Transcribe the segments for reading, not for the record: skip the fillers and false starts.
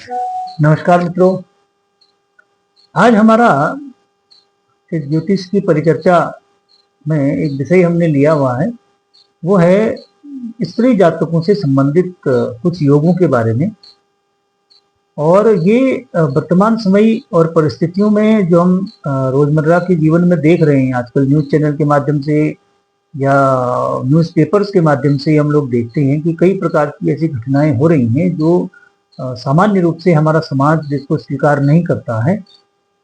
नमस्कार मित्रों। आज हमारा इस ज्योतिष की परिचर्चा में एक विषय हमने लिया हुआ है, वो है स्त्री जातकों से संबंधित कुछ योगों के बारे में। और ये वर्तमान समय और परिस्थितियों में जो हम रोजमर्रा के जीवन में देख रहे हैं, आजकल न्यूज़ चैनल के माध्यम से या न्यूज़पेपर्स के माध्यम से हम लोग देखते हैं कि कई प्रकार की ऐसी घटनाएं हो रही हैं जो सामान्य रूप से हमारा समाज जिसको स्वीकार नहीं करता है।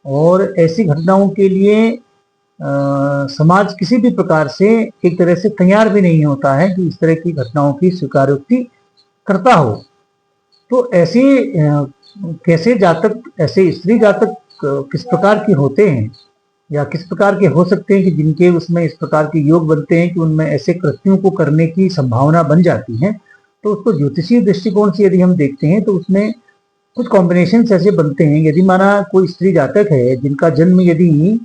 और ऐसी घटनाओं के लिए समाज किसी भी प्रकार से एक तरह से तैयार भी नहीं होता है कि इस तरह की घटनाओं की स्वीकारोक्ति करता हो। तो ऐसे कैसे जातक, ऐसे स्त्री जातक किस प्रकार के होते हैं या किस प्रकार के हो सकते हैं कि जिनके उसमें इस प्रकार के योग बनते हैं कि उनमें ऐसे कृत्यों को करने की संभावना बन जाती है। तो उसको ज्योतिषीय दृष्टिकोण से यदि हम देखते हैं तो उसमें कुछ कॉम्बिनेशन ऐसे बनते हैं। यदि माना कोई स्त्री जातक है जिनका जन्म यदि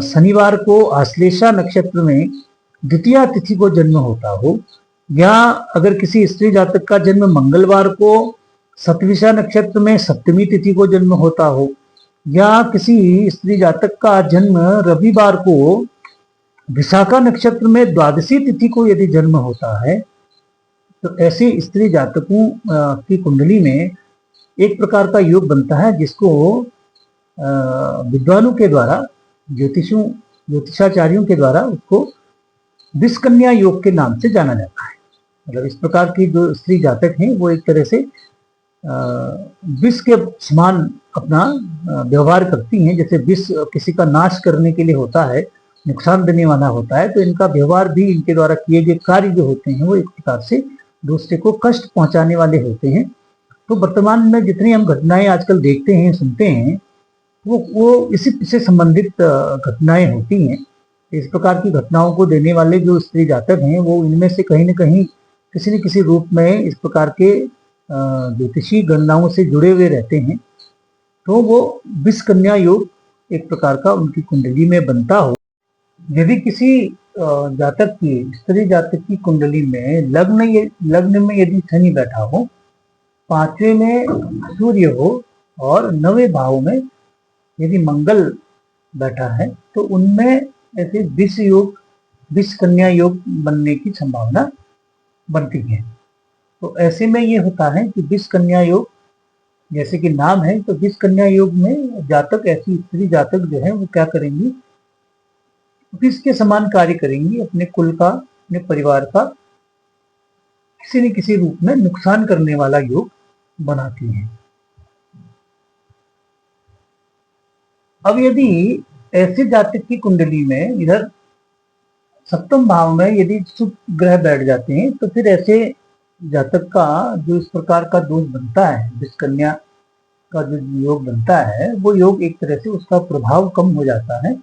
शनिवार को आश्लेषा नक्षत्र में द्वितीया तिथि को जन्म होता हो, या अगर किसी स्त्री जातक का जन्म मंगलवार को सतविषा नक्षत्र में सप्तमी तिथि को जन्म होता हो, या किसी स्त्री जातक का जन्म रविवार को विशाखा नक्षत्र में द्वादशी तिथि को यदि जन्म होता है, तो ऐसे स्त्री जातकों की कुंडली में एक प्रकार का योग बनता है जिसको विद्वानों के द्वारा, ज्योतिषाचार्यों के द्वारा उसको विषकन्या योग के नाम से जाना जाता है। मतलब इस प्रकार की जो स्त्री जातक हैं वो एक तरह से विष के समान अपना व्यवहार करती हैं। जैसे विष किसी का नाश करने के लिए होता है, नुकसान देने वाला होता है, तो इनका व्यवहार भी, इनके द्वारा किए गए कार्य जो होते हैं वो एक प्रकार से दूसरे को कष्ट पहुंचाने वाले होते हैं। तो वर्तमान में जितनी हम घटनाएं आजकल देखते हैं, सुनते हैं, वो इसी से संबंधित घटनाएं होती हैं। इस प्रकार की घटनाओं को देने वाले जो स्त्री जातक हैं वो इनमें से कहीं न कहीं किसी न किसी रूप में इस प्रकार के ज्योतिषी गणनाओं से जुड़े हुए रहते हैं। तो वो विषकन्या योग एक प्रकार का उनकी कुंडली में बनता हो। यदि किसी जातक की, स्त्री जातक की कुंडली में लग्न में यदि शनि बैठा हो, पांचवें में सूर्य हो और नवे भाव में यदि मंगल बैठा है, तो उनमें ऐसे विष योग, विष कन्या योग बनने की संभावना बनती है। तो ऐसे में ये होता है कि विष कन्या योग जैसे कि नाम है, तो विष कन्या योग में जातक, ऐसी स्त्री जातक जो है वो क्या करेंगी, विष के समान कार्य करेंगी, अपने कुल का, अपने परिवार का किसी न किसी रूप में नुकसान करने वाला योग बनाती हैं। अब यदि ऐसे जातक की कुंडली में इधर सप्तम भाव में यदि शुभ ग्रह बैठ जाते हैं, तो फिर ऐसे जातक का जो इस प्रकार का दोष बनता है, विषकन्या का जो योग बनता है, वो योग एक तरह से उसका प्रभाव कम हो जाता है।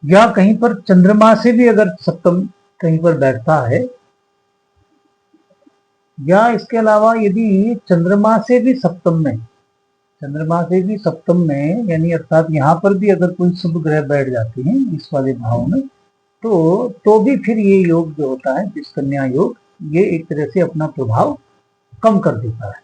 या कहीं पर चंद्रमा से भी अगर सप्तम कहीं पर बैठता है, या इसके अलावा यदि चंद्रमा से भी सप्तम में यानी अर्थात यहाँ पर भी अगर कोई शुभ ग्रह बैठ जाते हैं इस वाले भाव में, तो भी फिर ये योग जो होता है विषकन्या योग, ये एक तरह से अपना प्रभाव कम कर देता है।